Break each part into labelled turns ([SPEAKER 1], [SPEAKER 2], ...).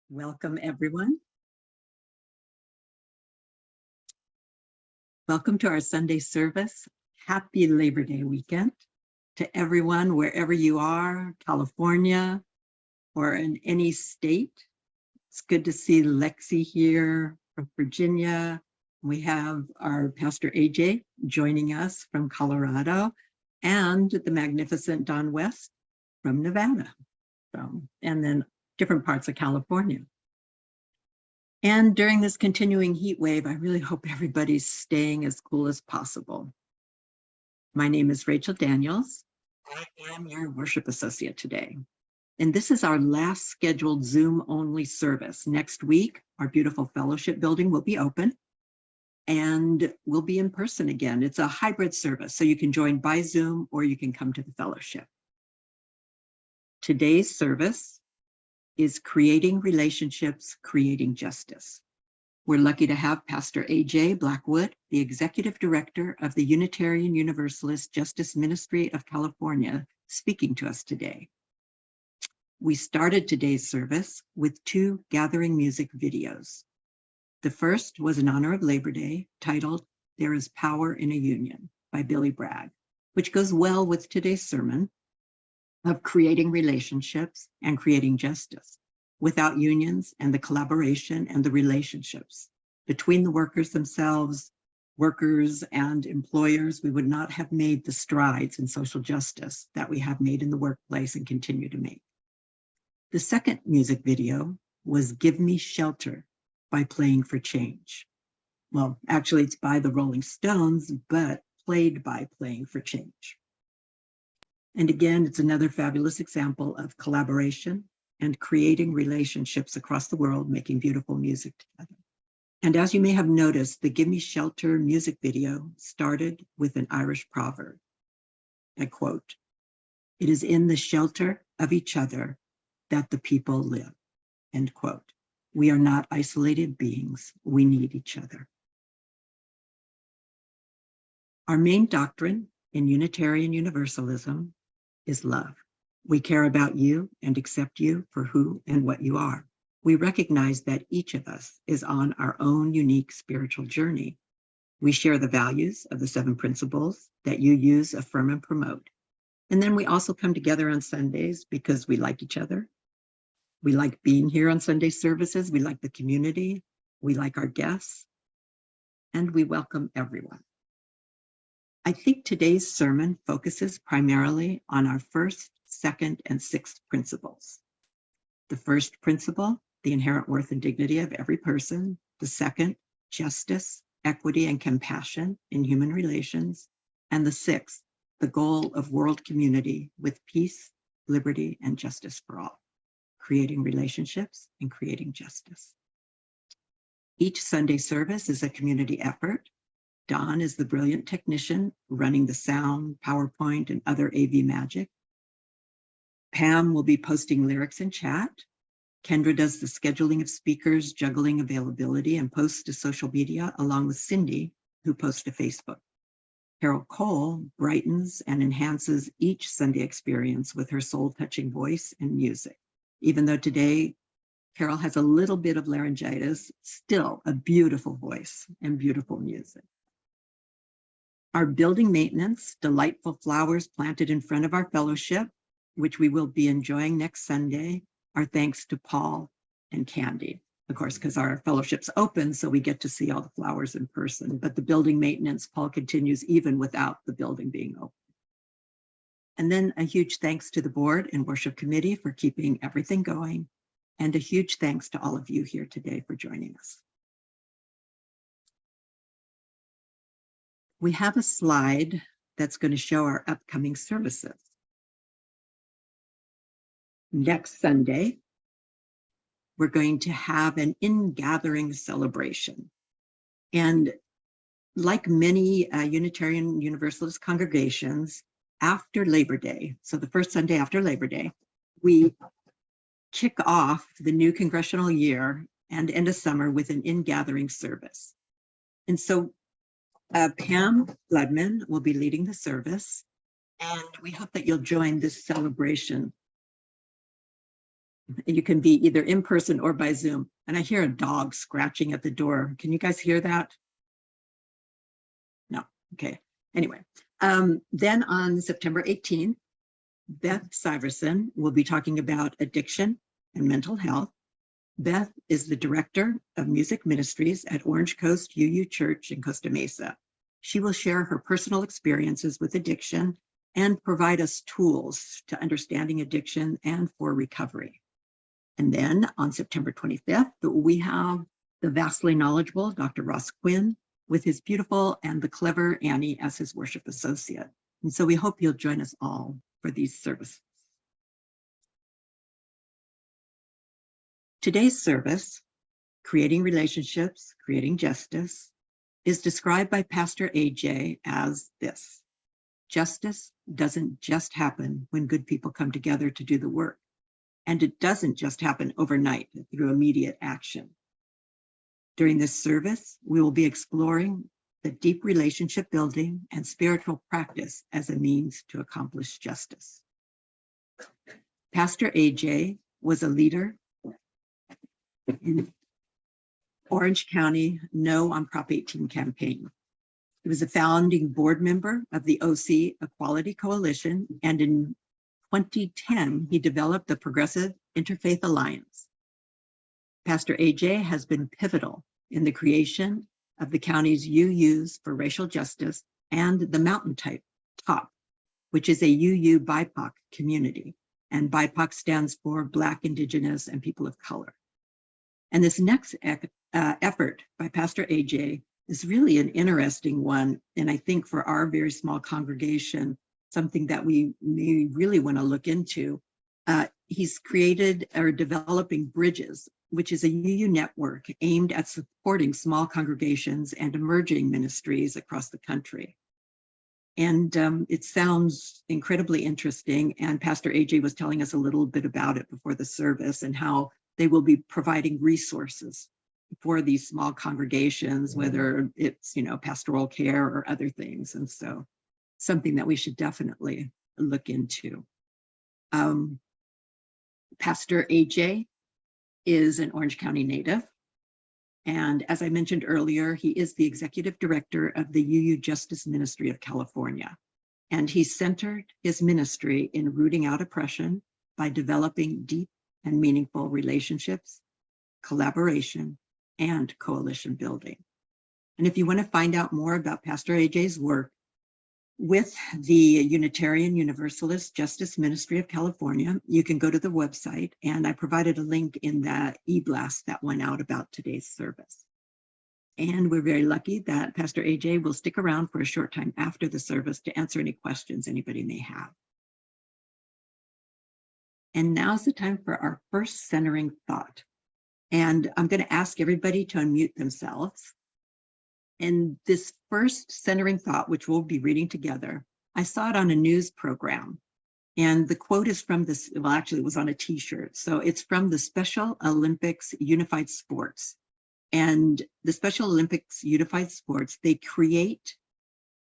[SPEAKER 1] Welcome, everyone. Welcome to our Sunday service. Happy Labor Day weekend to everyone, wherever you are, California, or in any state. It's good to see Lexi here from Virginia. We have our Pastor AJ joining us from Colorado, and the magnificent Don West from Nevada, and then different parts of California. And during this continuing heat wave, I really hope everybody's staying as cool as possible. My name is Rachel Daniels. I am your worship associate today. And this is our last scheduled Zoom-only service. Next week, our beautiful fellowship building will be open and we'll be in person again. It's a hybrid service, so you can join by Zoom or you can come to the fellowship. Today's service is Creating Relationships, Creating Justice. We're lucky to have Pastor AJ Blackwood, the Executive Director of the Unitarian Universalist Justice Ministry of California, speaking to us today. We started today's service with 2 gathering music videos. The first was in honor of Labor Day, titled There is Power in a Union by Billy Bragg, which goes well with today's sermon of creating relationships and creating justice. Without unions and the collaboration and the relationships between the workers themselves, workers and employers, we would not have made the strides in social justice that we have made in the workplace and continue to make. The second music video was Give Me Shelter by Playing for Change. Well, actually it's by the Rolling Stones, but played by Playing for Change. And again, it's another fabulous example of collaboration and creating relationships across the world, making beautiful music together. And as you may have noticed, the Give Me Shelter music video started with an Irish proverb. I quote, "It is in the shelter of each other that the people live," end quote. We are not isolated beings. We need each other. Our main doctrine in Unitarian Universalism is love. We care about you and accept you for who and what you are. We recognize that each of us is on our own unique spiritual journey. We share the values of the 7 principles that UUs affirm and promote. And then we also come together on Sundays because we like each other. We like being here on Sunday services. We like the community. We like our guests. And we welcome everyone. I think today's sermon focuses primarily on our first, second, and 6th principles. The first principle, the inherent worth and dignity of every person. The second, justice, equity, and compassion in human relations. And the 6th, the goal of world community with peace, liberty, and justice for all. Creating relationships and creating justice. Each Sunday service is a community effort. Don is the brilliant technician running the sound, PowerPoint, and other AV magic. Pam will be posting lyrics in chat. Kendra does the scheduling of speakers, juggling availability, and posts to social media, along with Cindy, who posts to Facebook. Carol Cole brightens and enhances each Sunday experience with her soul-touching voice and music. Even though today, Carol has a little bit of laryngitis, still a beautiful voice and beautiful music. Our building maintenance, delightful flowers planted in front of our fellowship, which we will be enjoying next Sunday, are thanks to Paul and Candy. Of course, because our fellowship's open, so we get to see all the flowers in person. But the building maintenance, Paul continues even without the building being open. And then a huge thanks to the board and worship committee for keeping everything going. And a huge thanks to all of you here today for joining us. We have a slide that's going to show our upcoming services. Next Sunday, we're going to have an in-gathering celebration. And like many Unitarian Universalist congregations, after Labor Day, so the first Sunday after Labor Day, we kick off the new congressional year and end of summer with an in-gathering service. And so Pam Floodman will be leading the service, and we hope that you'll join this celebration You can be either in person or by Zoom. And I hear a dog scratching at the door. Can you guys hear that? No. Okay. Anyway, then on September 18th, Beth Syverson will be talking about addiction and mental health. Beth is the director of music ministries at Orange Coast UU Church in Costa Mesa. She will share her personal experiences with addiction and provide us tools to understanding addiction and for recovery. And then on September 25th, we have the vastly knowledgeable Dr. Ross Quinn with his beautiful and the clever Annie as his worship associate. And so we hope you'll join us all for these services. Today's service, Creating Relationships, Creating Justice, is described by Pastor AJ as this: justice doesn't just happen when good people come together to do the work, and it doesn't just happen overnight through immediate action. During this service, we will be exploring the deep relationship building and spiritual practice as a means to accomplish justice. Pastor AJ was a leader in Orange County No on Prop 18 campaign. He was a founding board member of the OC Equality Coalition, and in 2010, he developed the Progressive Interfaith Alliance. Pastor AJ has been pivotal in the creation of the county's UUs for racial justice and the Mountaintop, which is a UU BIPOC community. And BIPOC stands for Black, Indigenous, and People of Color. And this next effort by Pastor AJ is really an interesting one. And I think for our very small congregation, something that we may really want to look into. He's created or developing Bridges, which is a UU network aimed at supporting small congregations and emerging ministries across the country. And it sounds incredibly interesting. And Pastor AJ was telling us a little bit about it before the service and how they will be providing resources for these small congregations, whether it's, pastoral care or other things. And so something that we should definitely look into. Pastor AJ is an Orange County native. And as I mentioned earlier, he is the executive director of the UU Justice Ministry of California. And he centered his ministry in rooting out oppression by developing deep and meaningful relationships, collaboration, and coalition building. And if you want to find out more about Pastor AJ's work with the Unitarian Universalist Justice Ministry of California, you can go to the website, and I provided a link in that e-blast that went out about today's service. And we're very lucky that Pastor AJ will stick around for a short time after the service to answer any questions anybody may have. And now's the time for our first centering thought. And I'm going to ask everybody to unmute themselves. And this first centering thought, which we'll be reading together, I saw it on a news program. And the quote is from this, well, actually it was on a t-shirt. So it's from the Special Olympics Unified Sports. And the Special Olympics Unified Sports, they create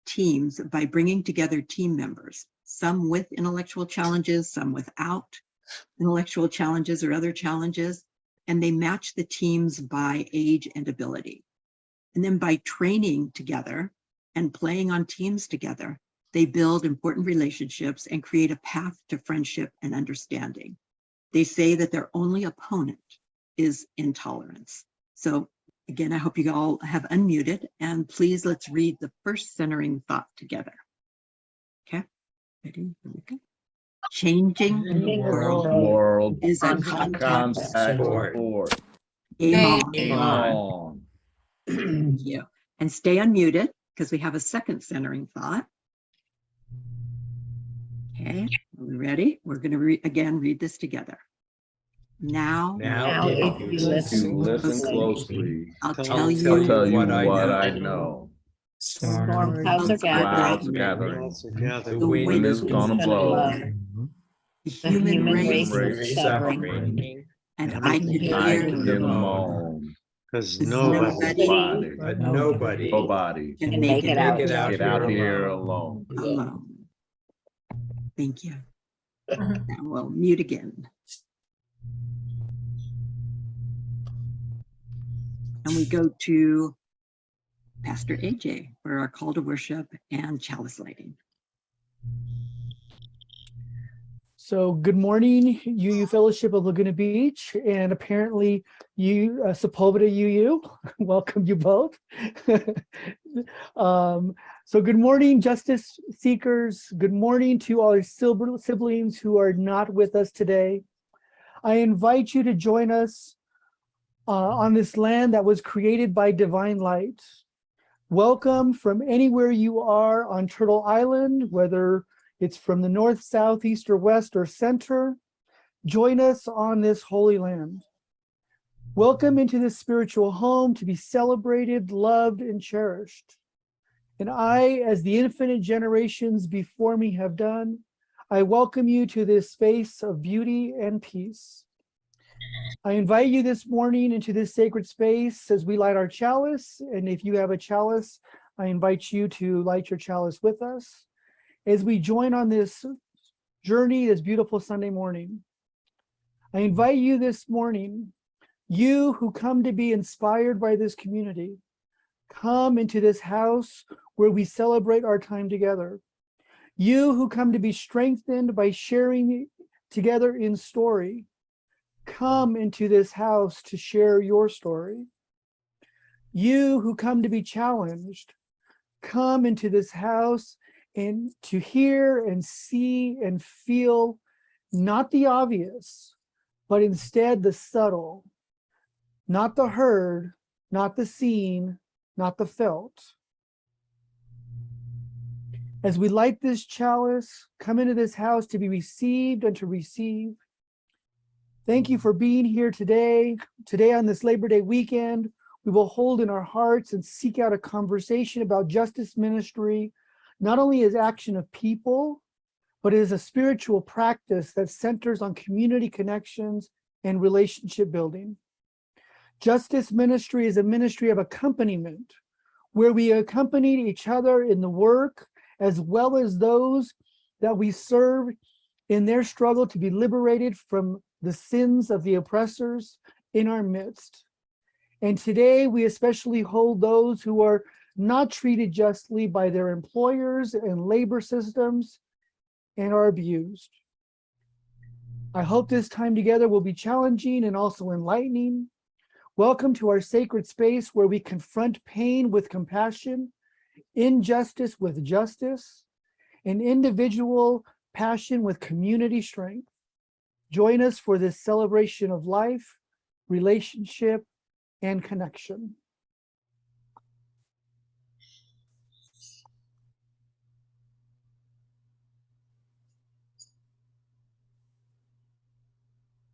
[SPEAKER 1] teams by bringing together team members, some with intellectual challenges, some without intellectual challenges or other challenges, and they match the teams by age and ability. And then by training together and playing on teams together, they build important relationships and create a path to friendship and understanding. They say that their only opponent is intolerance. So again, I hope you all have unmuted, and please let's read the first centering thought together. Okay, ready? Okay. Changing the world is a contact sport. Game on. Thank you. And stay unmuted because we have a second centering thought. Okay, are we ready? We're going to again read this together. Now if you listen closely, I'll tell you what I know. Storm clouds are gathering. The wind is gonna blow. The human race is suffering. And I can hear the moan. Because nobody can make it out here alone. Thank you. Now we'll mute again. And we go to Pastor AJ for our call to worship and chalice lighting.
[SPEAKER 2] So good morning, UU Fellowship of Laguna Beach, and apparently Sepulveda UU. Welcome you both. So good morning, justice seekers. Good morning to all our siblings who are not with us today. I invite you to join us on this land that was created by divine light. Welcome from anywhere you are on Turtle Island, whether it's from the north, south, east, or west, or center. Join us on this holy land. Welcome into this spiritual home to be celebrated, loved, and cherished. And I, as the infinite generations before me have done, I welcome you to this space of beauty and peace. I invite you this morning into this sacred space as we light our chalice. And if you have a chalice, I invite you to light your chalice with us as we join on this journey, this beautiful Sunday morning. I invite you this morning, you who come to be inspired by this community, come into this house where we celebrate our time together. You who come to be strengthened by sharing together in story, come into this house to share your story. You who come to be challenged, come into this house and to hear and see and feel not the obvious, but instead the subtle, not the heard, not the seen, not the felt. As we light this chalice, come into this house to be received and to receive. Thank you for being here today. Today on this Labor Day weekend, we will hold in our hearts and seek out a conversation about justice ministry, not only as action of people, but as a spiritual practice that centers on community connections and relationship building. Justice ministry is a ministry of accompaniment, where we accompany each other in the work, as well as those that we serve in their struggle to be liberated from the sins of the oppressors in our midst. And today we especially hold those who are not treated justly by their employers and labor systems and are abused. I hope this time together will be challenging and also enlightening. Welcome to our sacred space where we confront pain with compassion, injustice with justice, and individual passion with community strength. Join us for this celebration of life, relationship, and connection.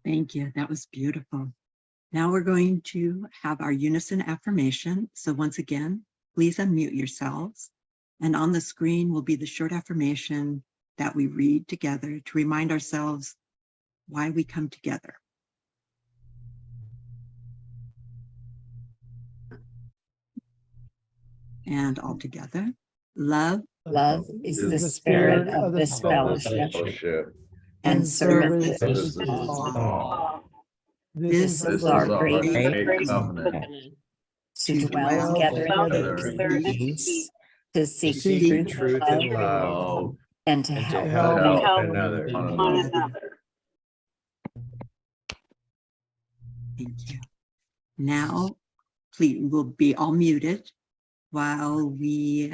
[SPEAKER 1] Thank you. That was beautiful. Now we're going to have our Unison Affirmation. So once again, please unmute yourselves. And on the screen will be the short affirmation that we read together to remind ourselves why we come together. And all together, love
[SPEAKER 3] is the spirit of this fellowship, and service is all. This is our great covenant, to dwell together in peace, to seek truth and love, and to help one another.
[SPEAKER 1] Thank you. Now, please, we'll be all muted while we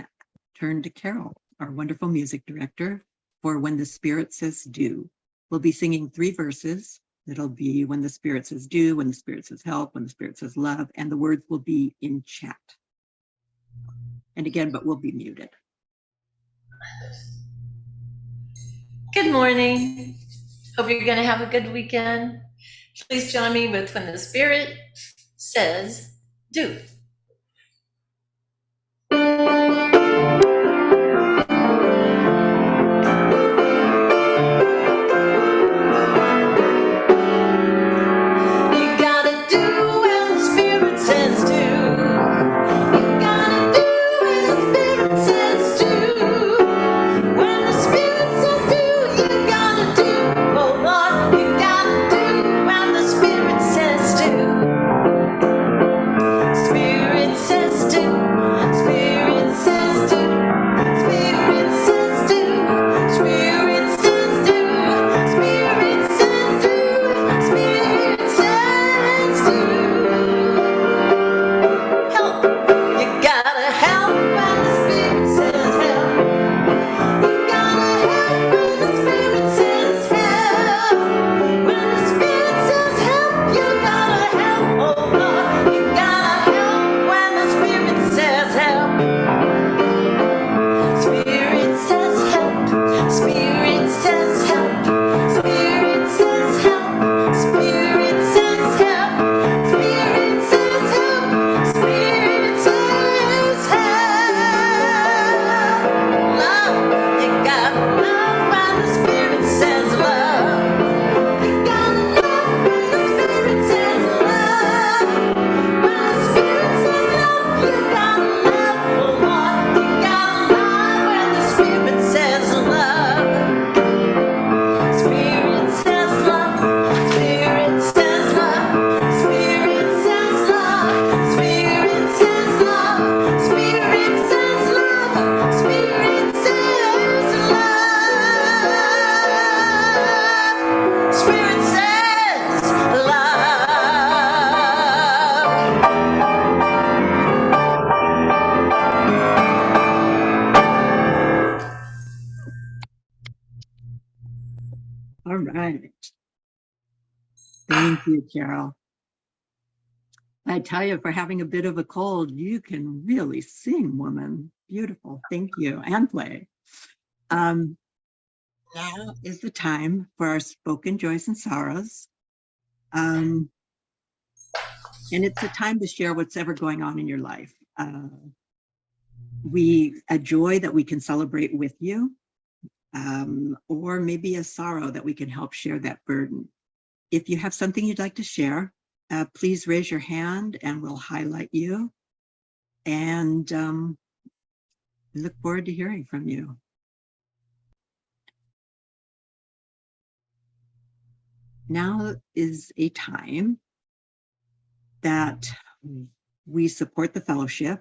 [SPEAKER 1] turn to Carol, our wonderful music director, for When the Spirit Says Do. We'll be singing 3 verses. It'll be when the Spirit says do, when the Spirit says help, when the Spirit says love, and the words will be in chat. And again, but we'll be muted.
[SPEAKER 4] Good morning. Hope you're going to have a good weekend. Please join me with When the Spirit Says Do.
[SPEAKER 1] right. Thank you, Carol. I tell you, for having a bit of a cold, you can really sing, woman. Beautiful. Thank you. And play. Now is the time for our spoken joys and sorrows. And it's a time to share what's ever going on in your life. A joy that we can celebrate with you, or maybe a sorrow that we can help share that burden. If you have something you'd like to share, please raise your hand and we'll highlight you. And we look forward to hearing from you. Now is a time that we support the fellowship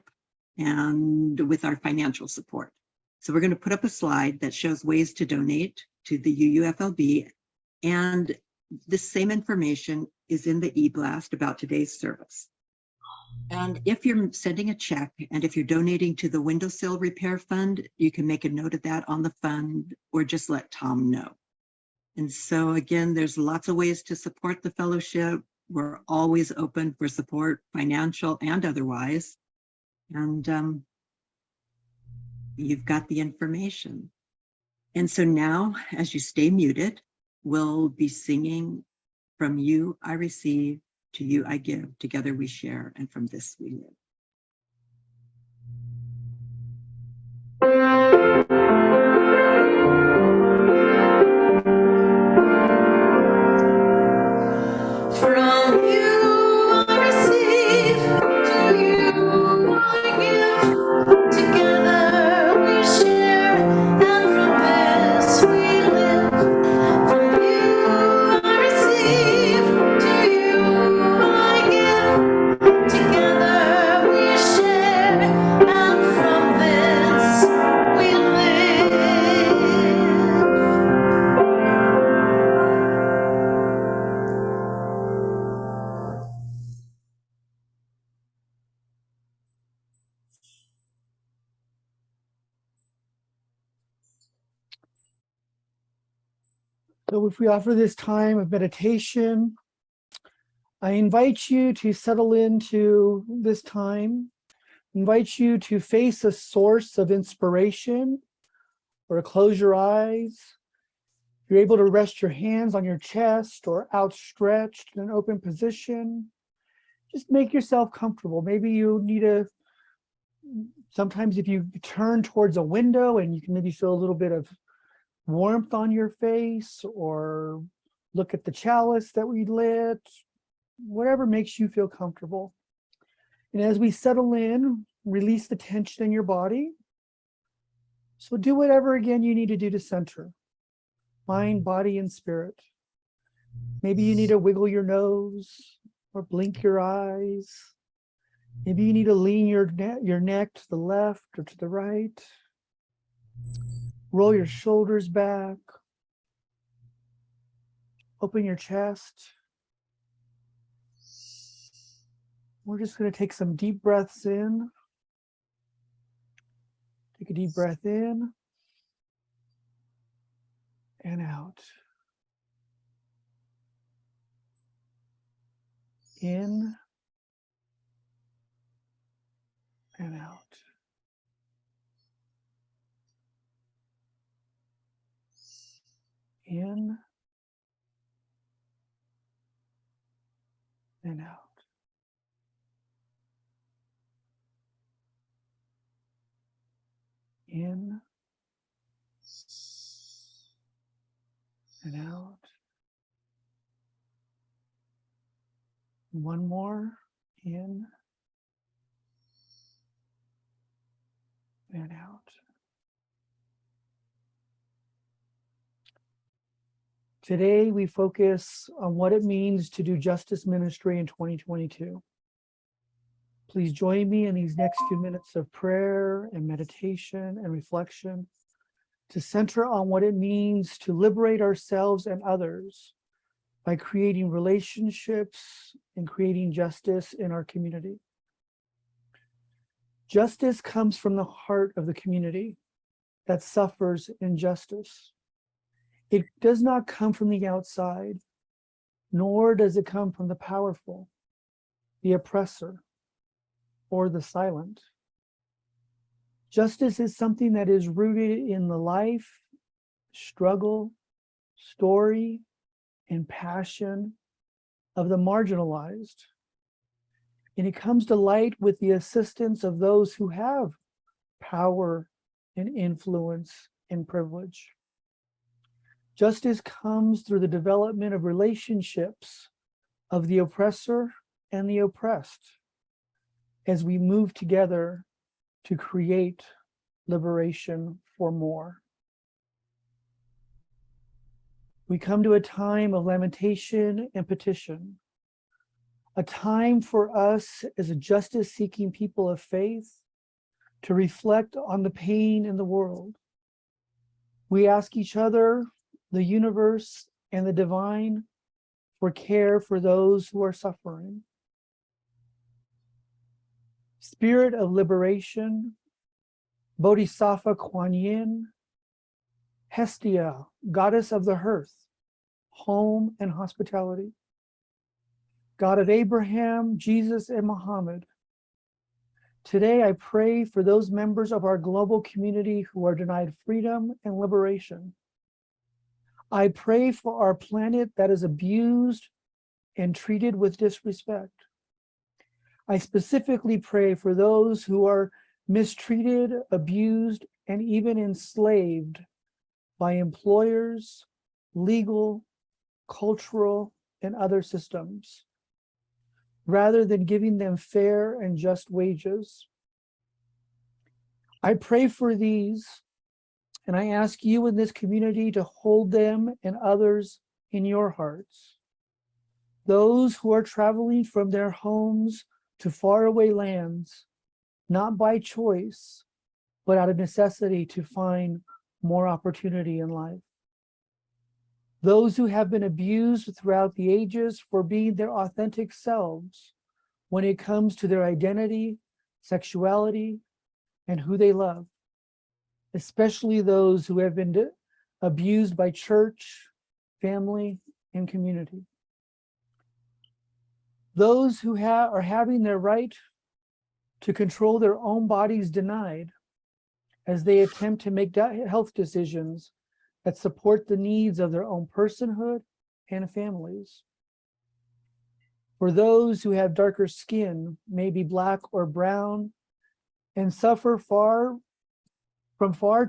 [SPEAKER 1] and with our financial support. So we're going to put up a slide that shows ways to donate to the UUFLB, and this same information is in the e-blast about today's service. And if you're sending a check and if you're donating to the windowsill repair fund, you can make a note of that on the fund or just let Tom know. And so again, there's lots of ways to support the fellowship. We're always open for support, financial and otherwise. And you've got the information. And so now, as you stay muted, we'll be singing "From You I Receive, to You I Give, Together We Share, and from this we live."
[SPEAKER 4] From you I receive, to you I give, together we share, and from this we live. From you I receive, to you I give, together we share, and from this we live.
[SPEAKER 2] So if we offer this time of meditation, I invite you to settle into this time, invite you to face a source of inspiration, or close your eyes. If you're able to rest your hands on your chest or outstretched in an open position, just make yourself comfortable. Maybe you need sometimes if you turn towards a window and you can maybe feel a little bit of warmth on your face, or look at the chalice that we lit, whatever makes you feel comfortable. And as we settle in, release the tension in your body. So do whatever again you need to do to center, mind, body, and spirit. Maybe you need to wiggle your nose or blink your eyes. Maybe you need to lean your neck to the left or to the right. Roll your shoulders back. Open your chest. We're just going to take some deep breaths in. Take a deep breath in and out. In and out. In and out. In and out. One more. In and out. Today, we focus on what it means to do justice ministry in 2022. Please join me in these next few minutes of prayer and meditation and reflection to center on what it means to liberate ourselves and others by creating relationships and creating justice in our community. Justice comes from the heart of the community that suffers injustice. It does not come from the outside, nor does it come from the powerful, the oppressor, or the silent. Justice is something that is rooted in the life, struggle, story, and passion of the marginalized. And it comes to light with the assistance of those who have power and influence and privilege. Justice comes through the development of relationships of the oppressor and the oppressed as we move together to create liberation for more. We come to a time of lamentation and petition, a time for us as a justice-seeking people of faith to reflect on the pain in the world. We ask each other, the universe, and the divine for care for those who are suffering. Spirit of liberation, Bodhisattva Kuan Yin, Hestia, goddess of the hearth, home and hospitality, God of Abraham, Jesus, and Muhammad. Today I pray for those members of our global community who are denied freedom and liberation. I pray for our planet that is abused and treated with disrespect. I specifically pray for those who are mistreated, abused, and even enslaved by employers, legal, cultural, and other systems, rather than giving them fair and just wages. I pray for these, and I ask you in this community to hold them and others in your hearts. Those who are traveling from their homes to faraway lands, not by choice, but out of necessity to find more opportunity in life. Those who have been abused throughout the ages for being their authentic selves when it comes to their identity, sexuality, and who they love, especially those who have been abused by church, family, and community. Those who are having their right to control their own bodies denied as they attempt to make health decisions that support the needs of their own personhood and families. For those who have darker skin, maybe black or brown, and suffer far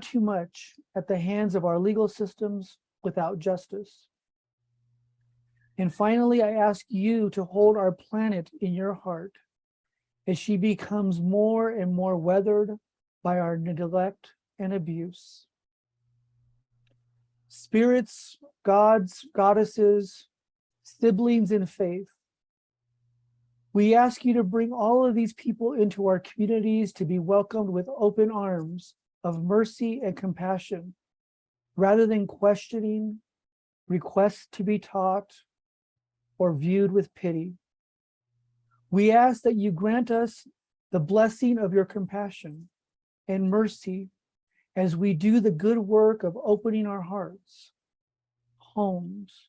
[SPEAKER 2] too much at the hands of our legal systems without justice. And finally, I ask you to hold our planet in your heart as she becomes more and more weathered by our neglect and abuse. Spirits, gods, goddesses, siblings in faith, we ask you to bring all of these people into our communities to be welcomed with open arms of mercy and compassion, rather than questioning, requests to be taught, or viewed with pity. We ask that you grant us the blessing of your compassion and mercy as we do the good work of opening our hearts, homes,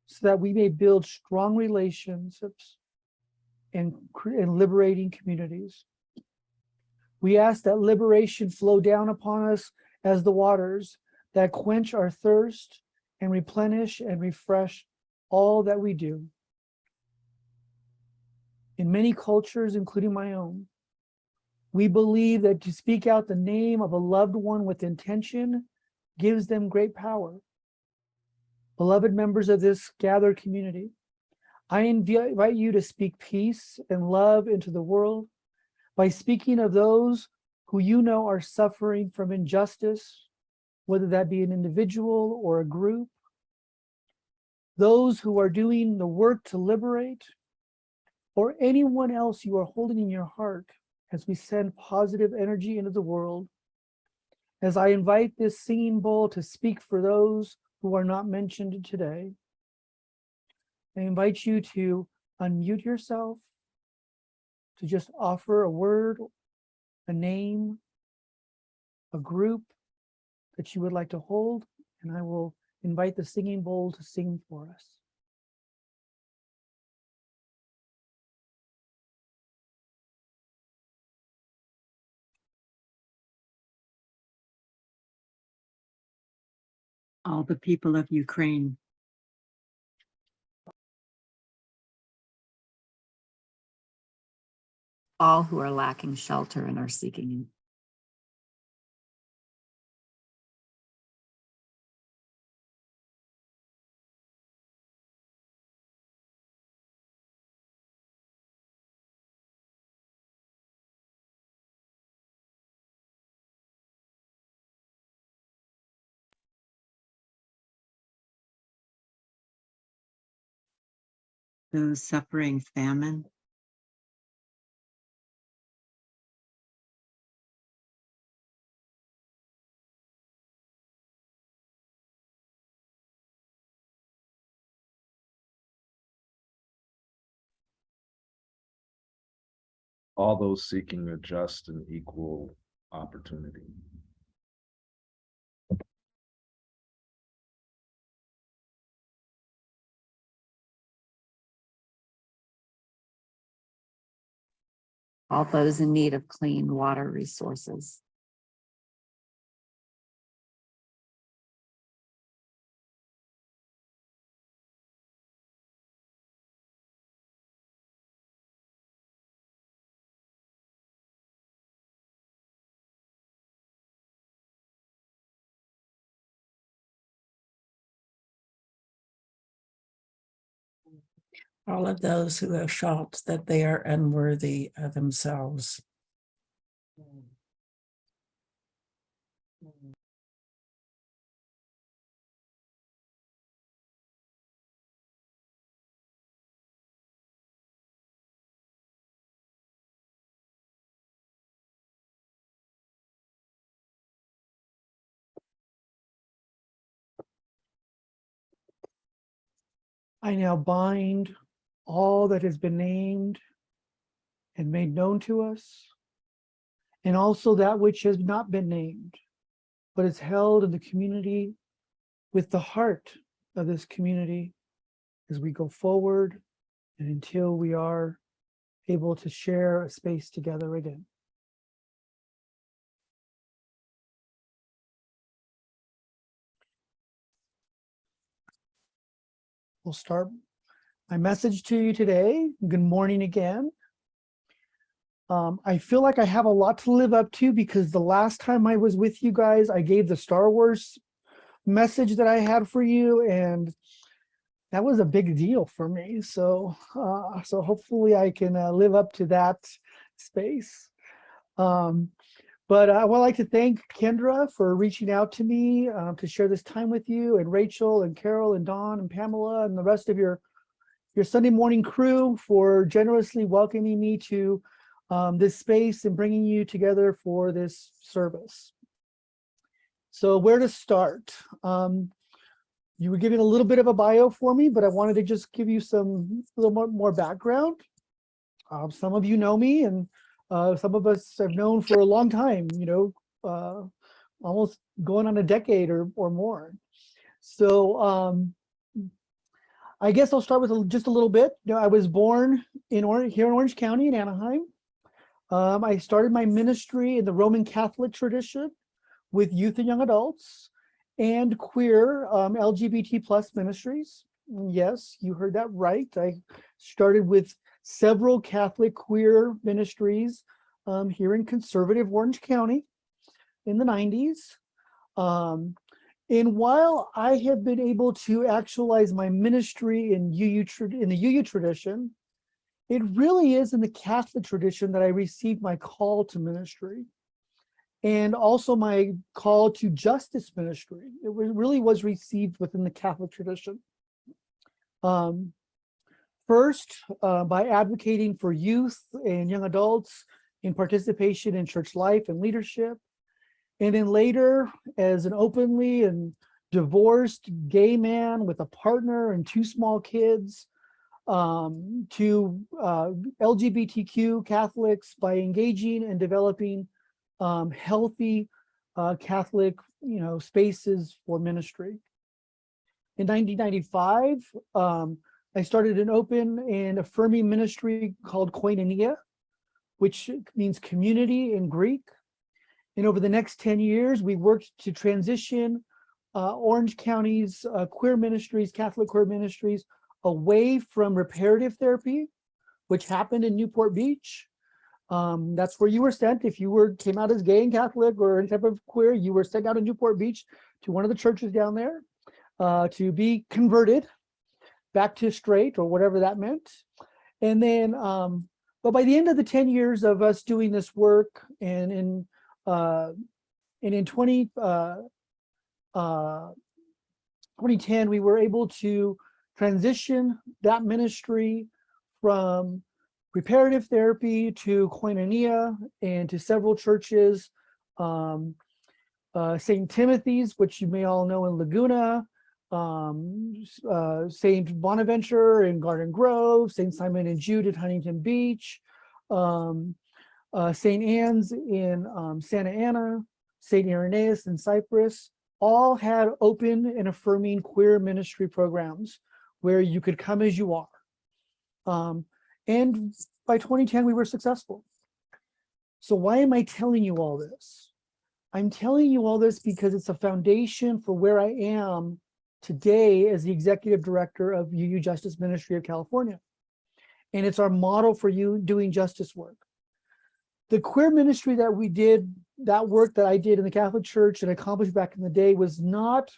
[SPEAKER 2] so that we may build strong relationships and liberating communities. We ask that liberation flow down upon us as the waters that quench our thirst and replenish and refresh all that we do. In many cultures, including my own, we believe that to speak out the name of a loved one with intention gives them great power. Beloved members of this gathered community, I invite you to speak peace and love into the world by speaking of those who you know are suffering from injustice, whether that be an individual or a group, those who are doing the work to liberate, or anyone else you are holding in your heart as we send positive energy into the world. As I invite this singing bowl to speak for those who are not mentioned today, I invite you to unmute yourself, to just offer a word, a name, a group that you would like to hold, and I will invite the singing bowl to sing for us.
[SPEAKER 1] All the people of Ukraine,
[SPEAKER 3] all who are lacking shelter and are seeking it.
[SPEAKER 1] those suffering famine,
[SPEAKER 5] all those seeking a just and equal opportunity.
[SPEAKER 3] All those in need of clean water resources.
[SPEAKER 6] All of those who have felt that they are unworthy of themselves.
[SPEAKER 2] I now bind all that has been named and made known to us, and also that which has not been named, but is held in the community with the heart of this community as we go forward and until we are able to share a space together again. We'll start my message to you today. Good morning again. I feel like I have a lot to live up to because the last time I was with you guys, I gave the Star Wars message that I had for you, and that was a big deal for me. So hopefully I can live up to that space. But I would like to thank Kendra for reaching out to me to share this time with you, and Rachel and Carol and Dawn and Pamela and the rest of your Sunday morning crew for generously welcoming me to this space and bringing you together for this service. So where to start? You were giving a little bit of a bio for me, but I wanted to just give you a little more background. Some of you know me, and some of us have known for a long time, almost going on a decade or more. So I guess I'll start with just a little bit. I was born here in Orange County in Anaheim. I started my ministry in the Roman Catholic tradition with youth and young adults and queer LGBT plus ministries. Yes, you heard that right. I started with several Catholic queer ministries here in conservative Orange County in the 90s. And while I have been able to actualize my ministry in the UU tradition, it really is in the Catholic tradition that I received my call to ministry, and also my call to justice ministry. It really was received within the Catholic tradition. First, by advocating for youth and young adults in participation in church life and leadership. And then later, as an openly and divorced gay man with a partner and 2 small kids, to LGBTQ Catholics by engaging and developing healthy Catholic, spaces for ministry. In 1995, I started an open and affirming ministry called Koinonia, which means community in Greek. And over the next 10 years, we worked to transition Orange County's queer ministries, Catholic queer ministries, away from reparative therapy, which happened in Newport Beach. That's where you were sent. If you came out as gay and Catholic or any type of queer, you were sent out to Newport Beach to one of the churches down there to be converted back to straight or whatever that meant. And then, but by the end of the 10 years of us doing this work, and in 2010, we were able to transition that ministry from reparative therapy to Koinonia and to several churches, St. Timothy's, which you may all know in Laguna, St. Bonaventure in Garden Grove, St. Simon and Jude at Huntington Beach, St. Anne's in Santa Ana, St. Irenaeus in Cyprus, all had open and affirming queer ministry programs where you could come as you are. And by 2010, we were successful. So why am I telling you all this? I'm telling you all this because it's a foundation for where I am today as the executive director of UU Justice Ministry of California. And it's our model for you doing justice work. The queer ministry that we did, that work that I did in the Catholic Church and accomplished back in the day was not,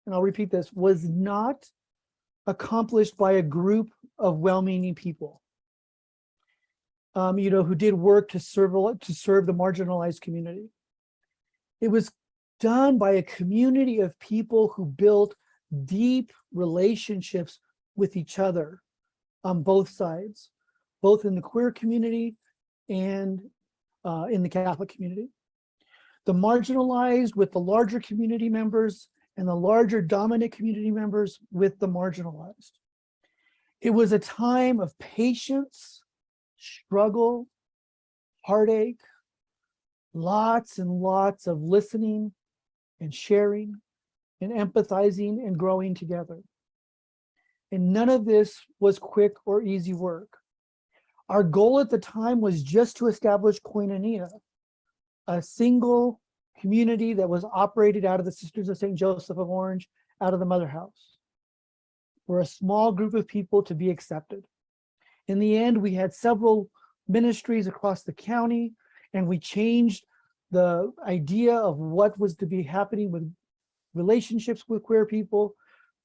[SPEAKER 2] and I'll repeat this, was not accomplished by a group of well-meaning people, who did work to serve the marginalized community. It was done by a community of people who built deep relationships with each other on both sides, both in the queer community and in the Catholic community. The marginalized with the larger community members and the larger dominant community members with the marginalized. It was a time of patience, struggle, heartache, lots and lots of listening and sharing and empathizing and growing together. And none of this was quick or easy work. Our goal at the time was just to establish Koinonia, a single community that was operated out of the Sisters of St. Joseph of Orange, out of the Mother House, for a small group of people to be accepted. In the end, we had several ministries across the county, and we changed the idea of what was to be happening with relationships with queer people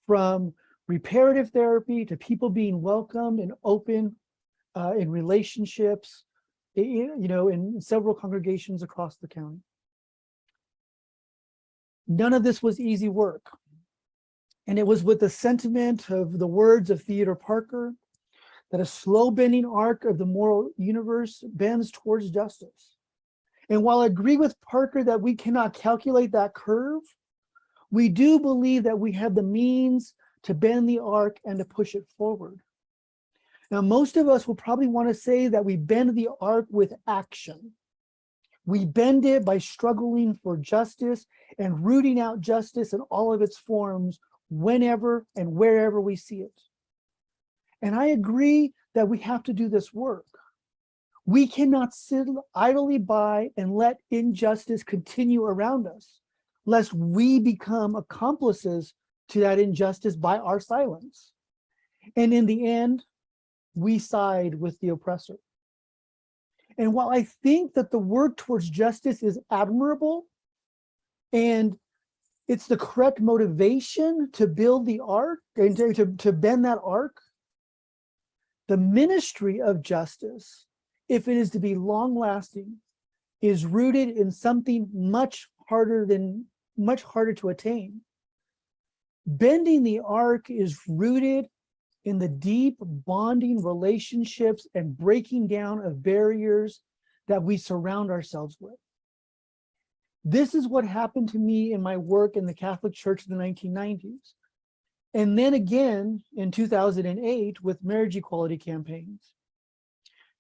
[SPEAKER 2] from reparative therapy to people being welcomed and open in relationships, in several congregations across the county. None of this was easy work. And it was with the sentiment of the words of Theodore Parker that a slow bending arc of the moral universe bends towards justice. And while I agree with Parker that we cannot calculate that curve, we do believe that we have the means to bend the arc and to push it forward. Now, most of us will probably want to say that we bend the arc with action. We bend it by struggling for justice and rooting out justice in all of its forms whenever and wherever we see it. And I agree that we have to do this work. We cannot sit idly by and let injustice continue around us, lest we become accomplices to that injustice by our silence. And in the end, we side with the oppressor. And while I think that the work towards justice is admirable and it's the correct motivation to build the arc and to bend that arc, the ministry of justice, if it is to be long lasting, is rooted in something much harder to attain. Bending the arc is rooted in the deep bonding relationships and breaking down of barriers that we surround ourselves with. This is what happened to me in my work in the Catholic Church in the 1990s. And then again in 2008 with marriage equality campaigns.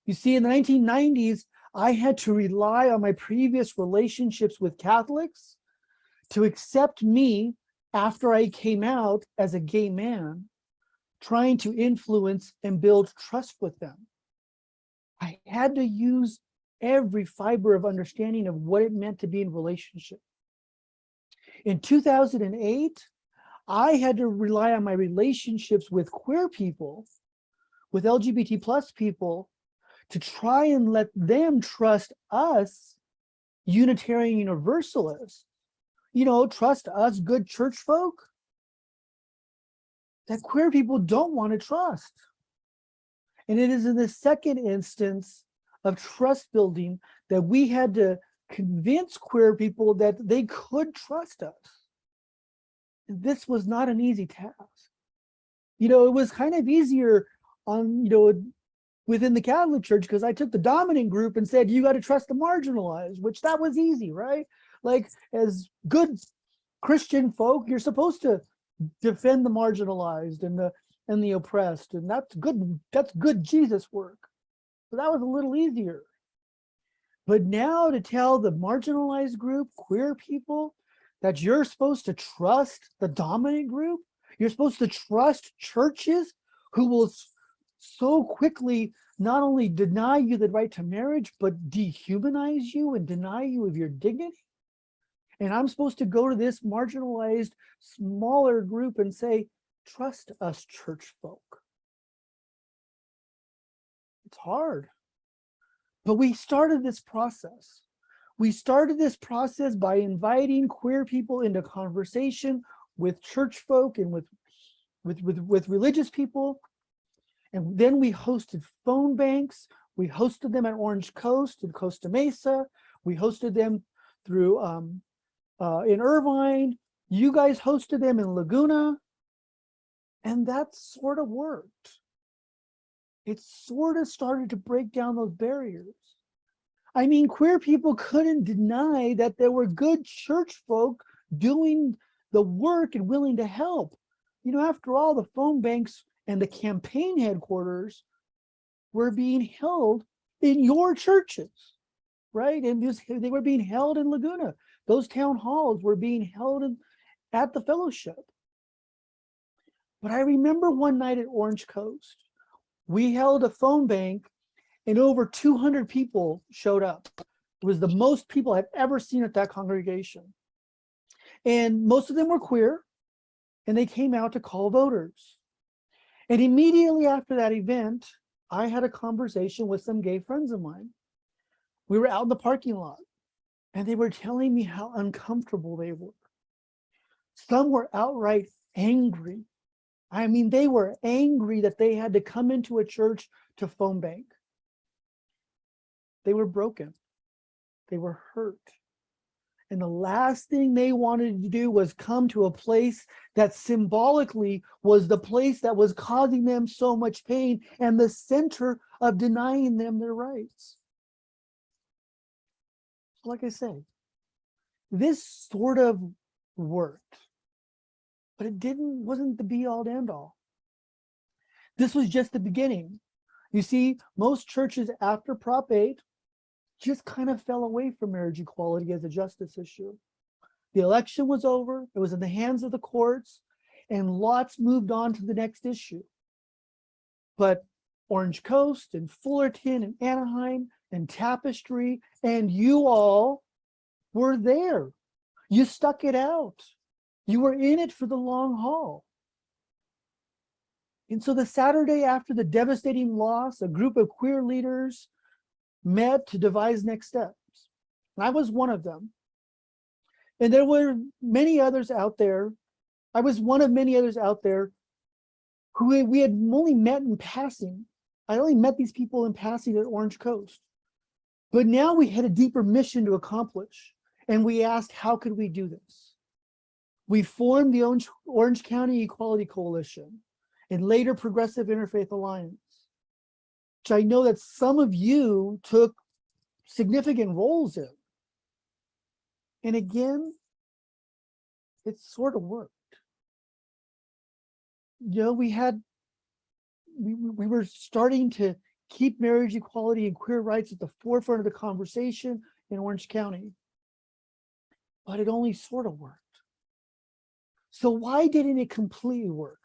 [SPEAKER 2] You see, in the 1990s, I had to rely on my previous relationships with Catholics to accept me after I came out as a gay man, trying to influence and build trust with them. I had to use every fiber of understanding of what it meant to be in relationship. In 2008, I had to rely on my relationships with queer people, with LGBT plus people, to try and let them trust us, Unitarian Universalists, trust us good church folk, that queer people don't want to trust. And it is in the second instance of trust building that we had to convince queer people that they could trust us. And this was not an easy task. It was kind of easier on, within the Catholic Church, because I took the dominant group and said, you got to trust the marginalized, which that was easy, right? Like, as good Christian folk, you're supposed to defend the marginalized and the oppressed, and that's good Jesus work. So that was a little easier. But now to tell the marginalized group, queer people, that you're supposed to trust the dominant group, you're supposed to trust churches who will so quickly not only deny you the right to marriage, but dehumanize you and deny you of your dignity. And I'm supposed to go to this marginalized, smaller group and say, trust us, church folk. It's hard. But we started this process. We started this process by inviting queer people into conversation with church folk and with religious people. And then we hosted phone banks. We hosted them at Orange Coast and Costa Mesa. We hosted them through in Irvine. You guys hosted them in Laguna. And that sort of worked. It sort of started to break down those barriers. I mean, queer people couldn't deny that there were good church folk doing the work and willing to help. After all, the phone banks and the campaign headquarters were being held in your churches, right? And they were being held in Laguna. Those town halls were being held at the fellowship. But I remember one night at Orange Coast, we held a phone bank and over 200 people showed up. It was the most people I've ever seen at that congregation. And most of them were queer, and they came out to call voters. And immediately after that event, I had a conversation with some gay friends of mine. We were out in the parking lot, and they were telling me how uncomfortable they were. Some were outright angry. I mean, they were angry that they had to come into a church to phone bank. They were broken. They were hurt. And the last thing they wanted to do was come to a place that symbolically was the place that was causing them so much pain and the center of denying them their rights. Like I say, this sort of worked, but it wasn't the be all end all. This was just the beginning. You see, most churches after Prop 8 just kind of fell away from marriage equality as a justice issue. The election was over, it was in the hands of the courts, and lots moved on to the next issue. But Orange Coast and Fullerton and Anaheim and Tapestry and you all were there. You stuck it out. You were in it for the long haul. And so the Saturday after the devastating loss, a group of queer leaders met to devise next steps. And I was one of them. And there were many others out there. I was one of many others out there who we had only met in passing. I only met these people in passing at Orange Coast. But now we had a deeper mission to accomplish. And we asked, how could we do this? We formed the Orange County Equality Coalition and later Progressive Interfaith Alliance, which I know that some of you took significant roles in. And again, it sort of worked. We were starting to keep marriage equality and queer rights at the forefront of the conversation in Orange County, but it only sort of worked. So why didn't it completely work?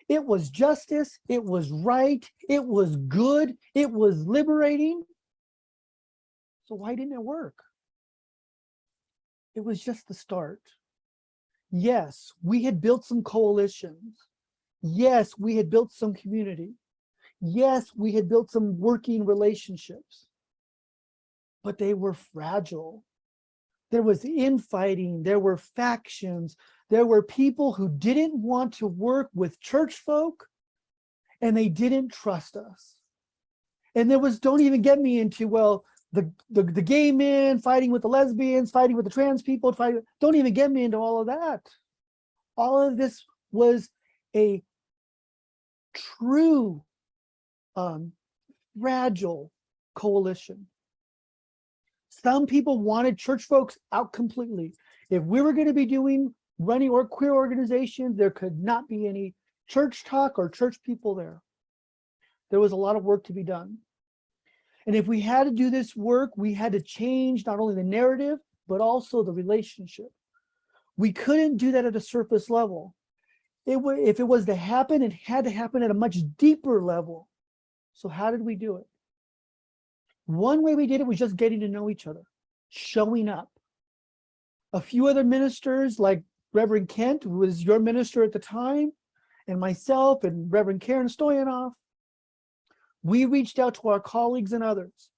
[SPEAKER 2] It was justice, it was right, it was good, it was liberating. So why didn't it work? It was just the start. Yes, we had built some coalitions. Yes, we had built some community. Yes, we had built some working relationships, but they were fragile. There was infighting, there were factions, there were people who didn't want to work with church folk, and they didn't trust us. And there was, don't even get me into, well, the gay men fighting with the lesbians, fighting with the trans people, don't even get me into all of that. All of this was a true fragile coalition. Some people wanted church folks out completely. If we were going to be running or queer organizations, there could not be any church talk or church people there. There was a lot of work to be done. And if we had to do this work, we had to change not only the narrative, but also the relationship. We couldn't do that at a surface level. If it was to happen, it had to happen at a much deeper level. So how did we do it? One way we did it was just getting to know each other, showing up. A few other ministers, like Reverend Kent, who was your minister at the time, and myself and Reverend Karen Stoyanov, we reached out to our colleagues and others.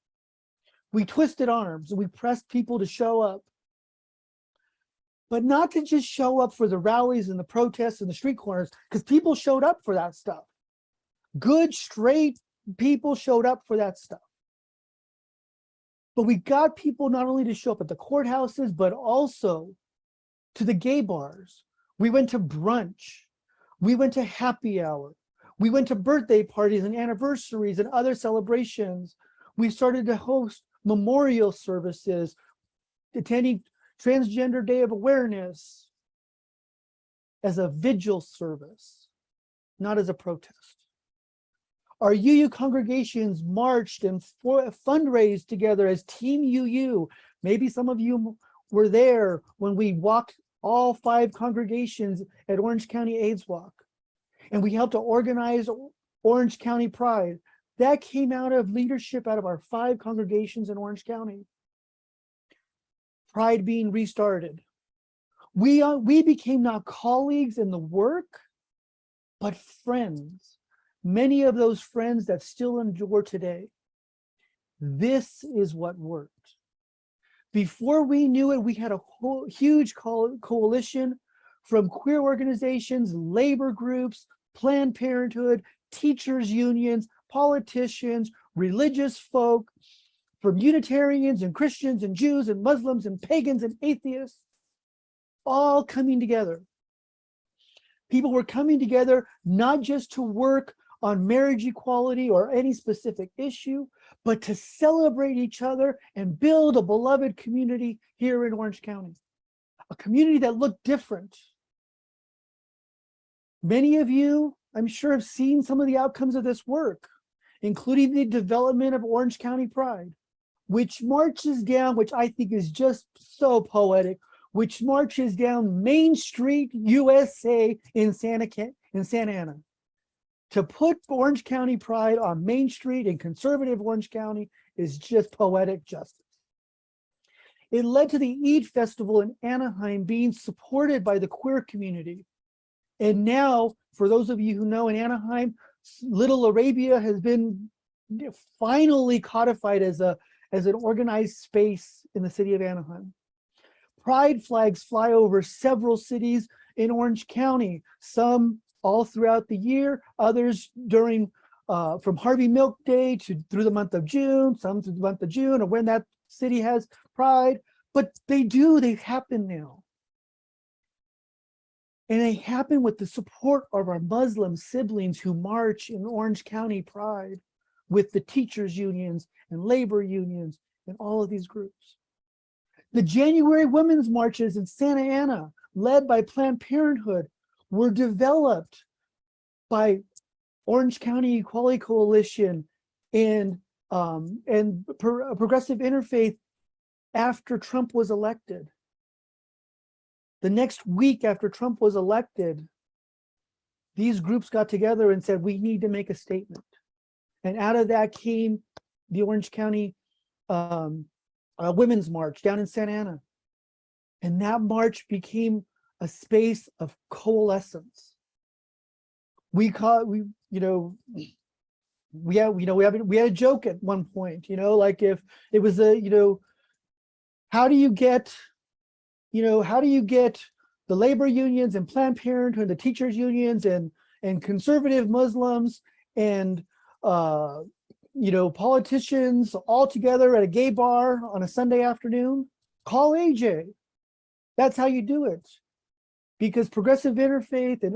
[SPEAKER 2] We twisted arms and we pressed people to show up. But not to just show up for the rallies and the protests and the street corners, because people showed up for that stuff. Good, straight people showed up for that stuff. But we got people not only to show up at the courthouses, but also to the gay bars. We went to brunch. We went to happy hour. We went to birthday parties and anniversaries and other celebrations. We started to host memorial services, attending Transgender Day of Awareness as a vigil service, not as a protest. Our UU congregations marched and fundraised together as Team UU. Maybe some of you were there when we walked all 5 congregations at Orange County AIDS Walk. And we helped to organize Orange County Pride. That came out of leadership out of our 5 congregations in Orange County. Pride being restarted. We became not colleagues in the work, but friends. Many of those friends that still endure today. This is what worked. Before we knew it, we had a huge coalition from queer organizations, labor groups, Planned Parenthood, teachers unions, politicians, religious folk, from Unitarians and Christians and Jews and Muslims and pagans and atheists, all coming together. People were coming together not just to work on marriage equality or any specific issue, but to celebrate each other and build a beloved community here in Orange County, a community that looked different. Many of you, I'm sure, have seen some of the outcomes of this work, including the development of Orange County Pride, which marches down, which I think is just so poetic, which marches down Main Street, USA in Santa Ana. To put Orange County Pride on Main Street in conservative Orange County is just poetic justice. It led to the Eid Festival in Anaheim being supported by the queer community. And now, for those of you who know, in Anaheim, Little Arabia has been finally codified as an organized space in the city of Anaheim. Pride flags fly over several cities in Orange County, some all throughout the year, others during from Harvey Milk Day through the month of June, some through the month of June, or when that city has Pride. But they happen now. And they happen with the support of our Muslim siblings who march in Orange County Pride with the teachers unions and labor unions and all of these groups. The January women's marches in Santa Ana, led by Planned Parenthood, were developed by Orange County Equality Coalition and Progressive Interfaith after Trump was elected. The next week after Trump was elected, these groups got together and said, we need to make a statement. And out of that came the Orange County Women's March down in Santa Ana. And that march became a space of coalescence. We had a joke at one point, like if it was how do you get the labor unions and Planned Parenthood and the teachers unions and conservative Muslims and politicians all together at a gay bar on a Sunday afternoon? Call AJ. That's how you do it. Because Progressive Interfaith and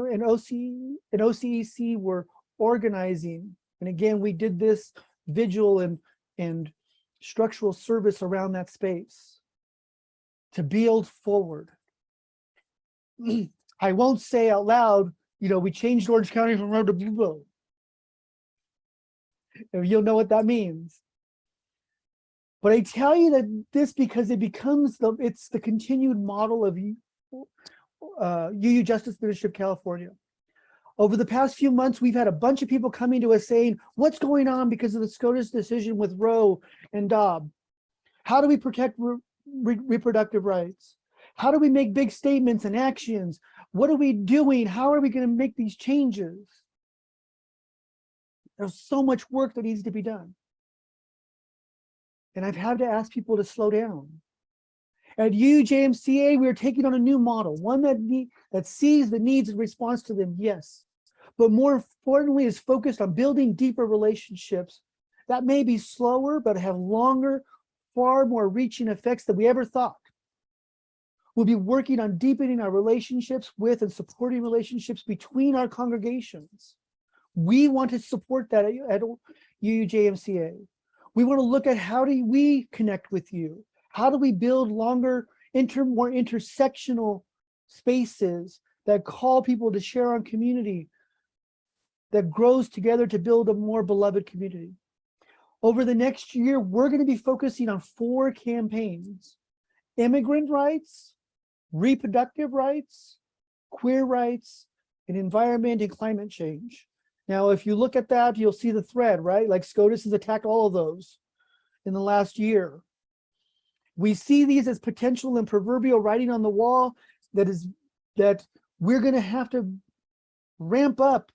[SPEAKER 2] OCEC were organizing. And again, we did this vigil and structural service around that space to build forward. I won't say out loud, we changed Orange County from red to blue. You'll know what that means. But I tell you that this because it becomes it's the continued model of UU Justice Ministry of California. Over the past few months, we've had a bunch of people coming to us saying, what's going on because of the SCOTUS decision with Roe and Dobbs? How do we protect reproductive rights? How do we make big statements and actions? What are we doing? How are we going to make these changes? There's so much work that needs to be done. And I've had to ask people to slow down. At UJMCA, we are taking on a new model, one that sees the needs and responds to them, yes. But more importantly, is focused on building deeper relationships that may be slower, but have longer, far more reaching effects than we ever thought. We'll be working on deepening our relationships with and supporting relationships between our congregations. We want to support that at UJMCA. We want to look at how do we connect with you? How do we build longer, more intersectional spaces that call people to share on community, that grows together to build a more beloved community? Over the next year, we're going to be focusing on 4 campaigns: immigrant rights, reproductive rights, queer rights, and environment and climate change. Now, if you look at that, you'll see the thread, right? Like SCOTUS has attacked all of those in the last year. We see these as potential and proverbial writing on the wall that we're going to have to ramp up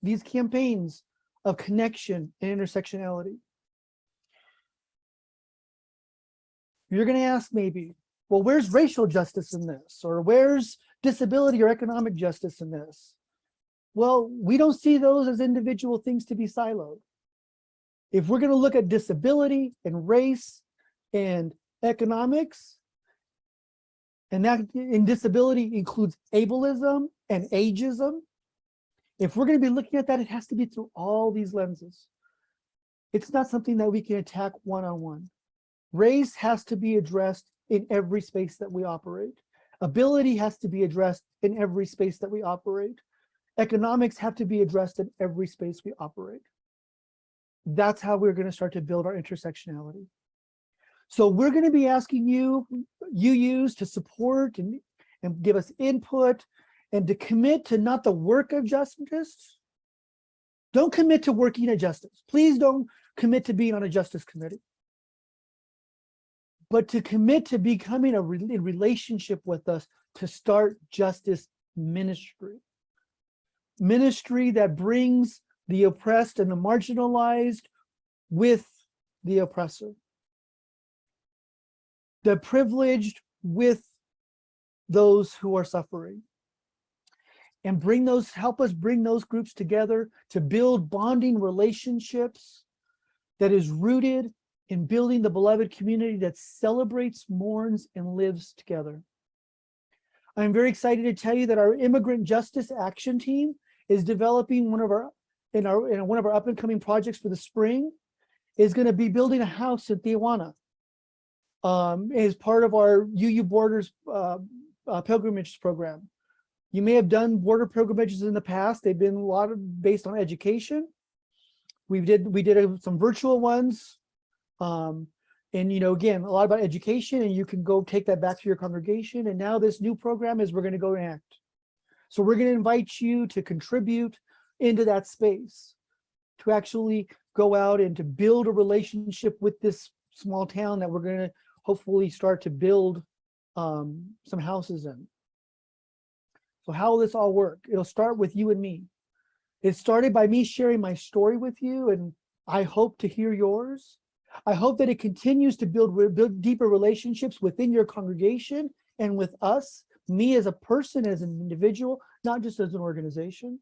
[SPEAKER 2] these campaigns of connection and intersectionality. You're going to ask maybe, well, where's racial justice in this? Or where's disability or economic justice in this? Well, we don't see those as individual things to be siloed. If we're going to look at disability and race and economics, and that in disability includes ableism and ageism, if we're going to be looking at that, it has to be through all these lenses. It's not something that we can attack one-on-one. Race has to be addressed in every space that we operate. Ability has to be addressed in every space that we operate. Economics have to be addressed in every space we operate. That's how we're going to start to build our intersectionality. So we're going to be asking UUs to support and give us input and to commit to not the work of justice. Don't commit to working at justice. Please don't commit to being on a justice committee. But to commit to becoming in relationship with us to start justice ministry. Ministry that brings the oppressed and the marginalized with the oppressor. The privileged with those who are suffering. And help us bring those groups together to build bonding relationships that is rooted in building the beloved community that celebrates, mourns, and lives together. I'm very excited to tell you that our Immigrant Justice Action Team is developing one of our up and coming projects for the spring is going to be building a house in Tijuana as part of our UU Borders pilgrimage program. You may have done border pilgrimages in the past. They've been a lot based on education. We did some virtual ones. And, again, a lot about education, and you can go take that back to your congregation. And now this new program is we're going to go and act. So we're going to invite you to contribute into that space, to actually go out and to build a relationship with this small town that we're going to hopefully start to build some houses in. So how will this all work? It'll start with you and me. It started by me sharing my story with you, and I hope to hear yours. I hope that it continues to build deeper relationships within your congregation and with us, me as a person, as an individual, not just as an organization.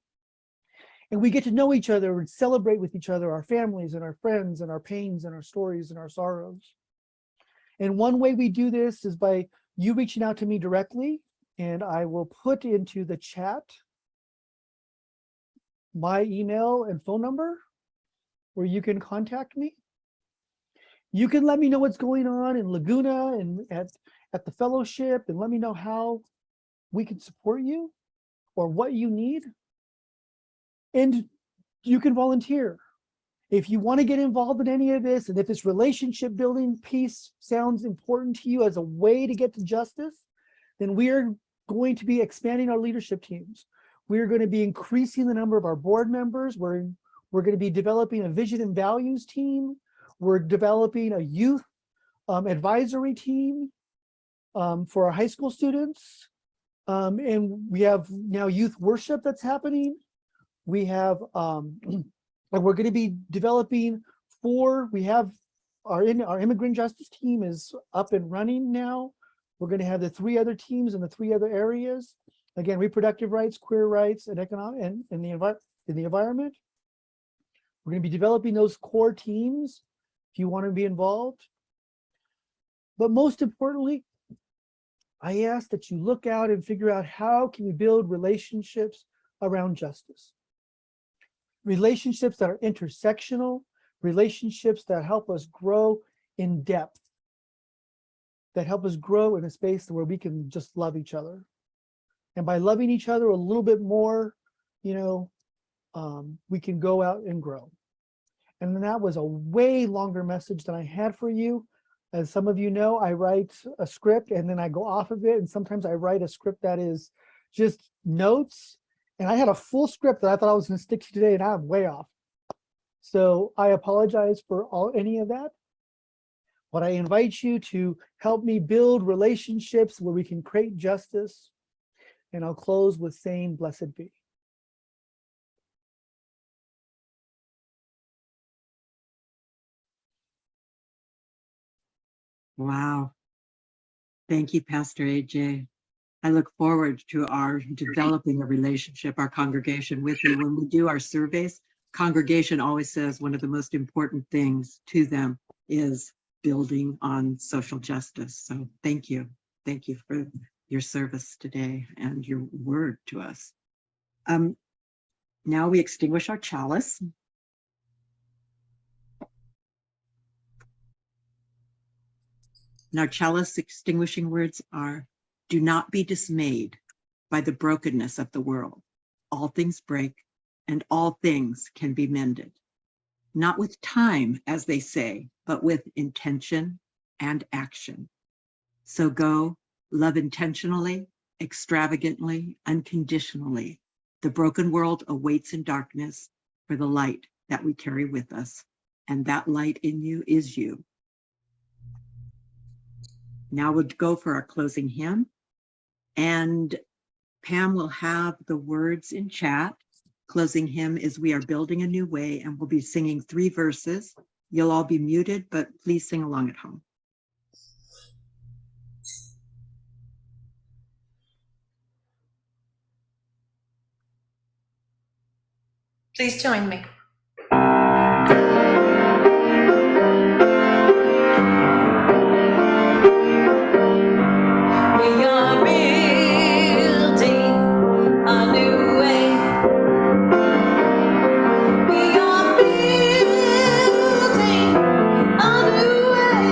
[SPEAKER 2] And we get to know each other and celebrate with each other, our families and our friends and our pains and our stories and our sorrows. And one way we do this is by you reaching out to me directly, and I will put into the chat my email and phone number where you can contact me. You can let me know what's going on in Laguna and at the fellowship, and let me know how we can support you or what you need. And you can volunteer. If you want to get involved in any of this, and if this relationship building piece sounds important to you as a way to get to justice, then we are going to be expanding our leadership teams. We're going to be increasing the number of our board members. We're going to be developing a vision and values team. We're developing a youth advisory team for our high school students. And we have now youth worship that's happening. We have, and we're going to be developing we have our immigrant justice team is up and running now. We're going to have the 3 other teams in the 3 other areas. Again, reproductive rights, queer rights, and economic, and in the environment. We're going to be developing those core teams if you want to be involved. But most importantly, I ask that you look out and figure out how can we build relationships around justice. Relationships that are intersectional, relationships that help us grow in depth, that help us grow in a space where we can just love each other. And by loving each other a little bit more, we can go out and grow. And that was a way longer message than I had for you. As some of you know, I write a script and then I go off of it. And sometimes I write a script that is just notes. And I had a full script that I thought I was going to stick to today, and I'm way off. So I apologize for any of that. But I invite you to help me build relationships where we can create justice. And I'll close with saying, blessed be.
[SPEAKER 1] Wow. Thank you, Pastor AJ. I look forward to our developing a relationship, our congregation with you. When we do our surveys, congregation always says one of the most important things to them is building on social justice. So thank you. Thank you for your service today and your word to us. Now we extinguish our chalice. And our chalice extinguishing words are, do not be dismayed by the brokenness of the world. All things break and all things can be mended. Not with time, as they say, but with intention and action. So go, love intentionally, extravagantly, unconditionally. The broken world awaits in darkness for the light that we carry with us. And that light in you is you. Now we'll go for our closing hymn. And Pam will have the words in chat. Closing hymn is We Are Building a New Way, and we'll be singing 3 verses. You'll all be muted, but please sing along at home.
[SPEAKER 4] Please join me. We are building a new way. We are building a new way.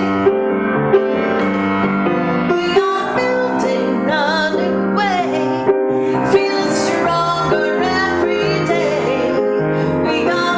[SPEAKER 4] We are building a new way. Feeling stronger every day. We are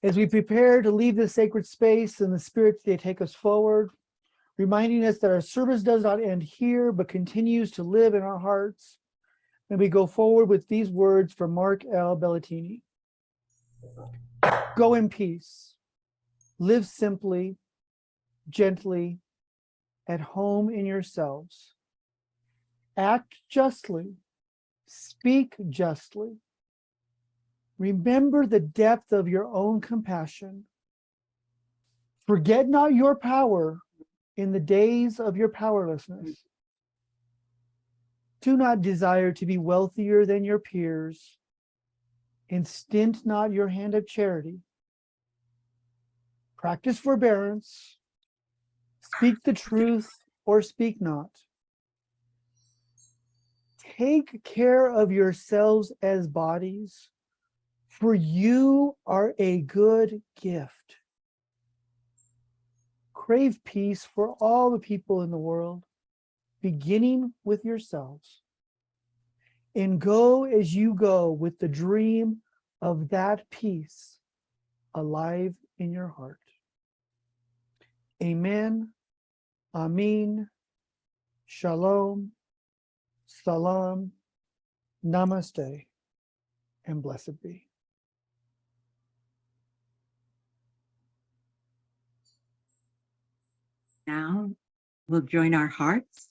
[SPEAKER 2] As we prepare to leave this sacred space and the Spirit they take us forward, reminding us that our service does not end here, but continues to live in our hearts. And we go forward with these words from Mark L. Bellatini. Go in peace. Live simply, gently, at home in yourselves. Act justly. Speak justly. Remember the depth of your own compassion. Forget not your power in the days of your powerlessness. Do not desire to be wealthier than your peers, and stint not your hand of charity. Practice forbearance. Speak the truth or speak not. Take care of yourselves as bodies, for you are a good gift. Crave peace for all the people in the world, beginning with yourselves. And go as you go with the dream of that peace alive in your heart. Amen. Amen. Shalom. Salam. Namaste. And blessed be.
[SPEAKER 1] Now we'll join our hearts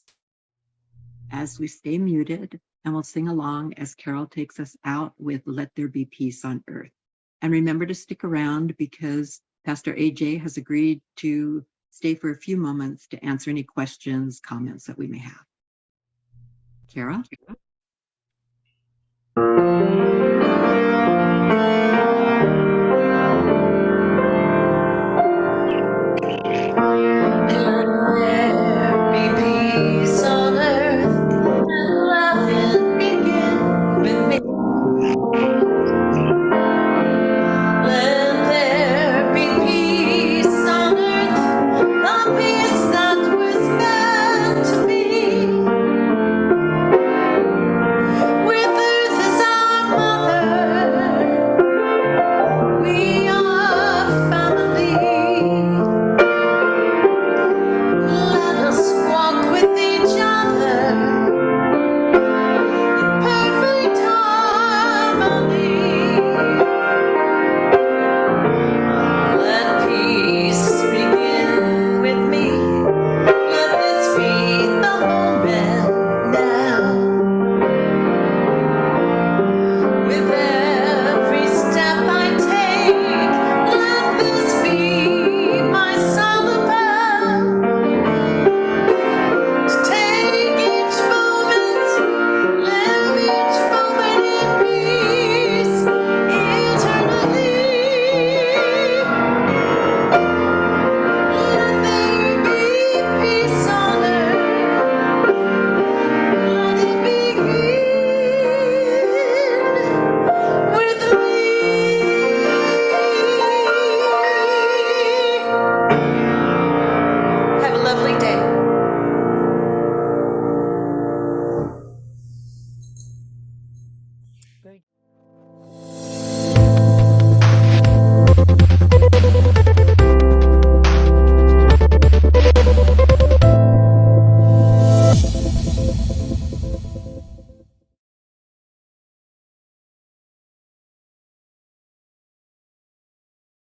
[SPEAKER 1] as we stay muted, and we'll sing along as Carol takes us out with Let There Be Peace on Earth. And remember to stick around because Pastor AJ has agreed to stay for a few moments to answer any questions, comments that we may have. Carol?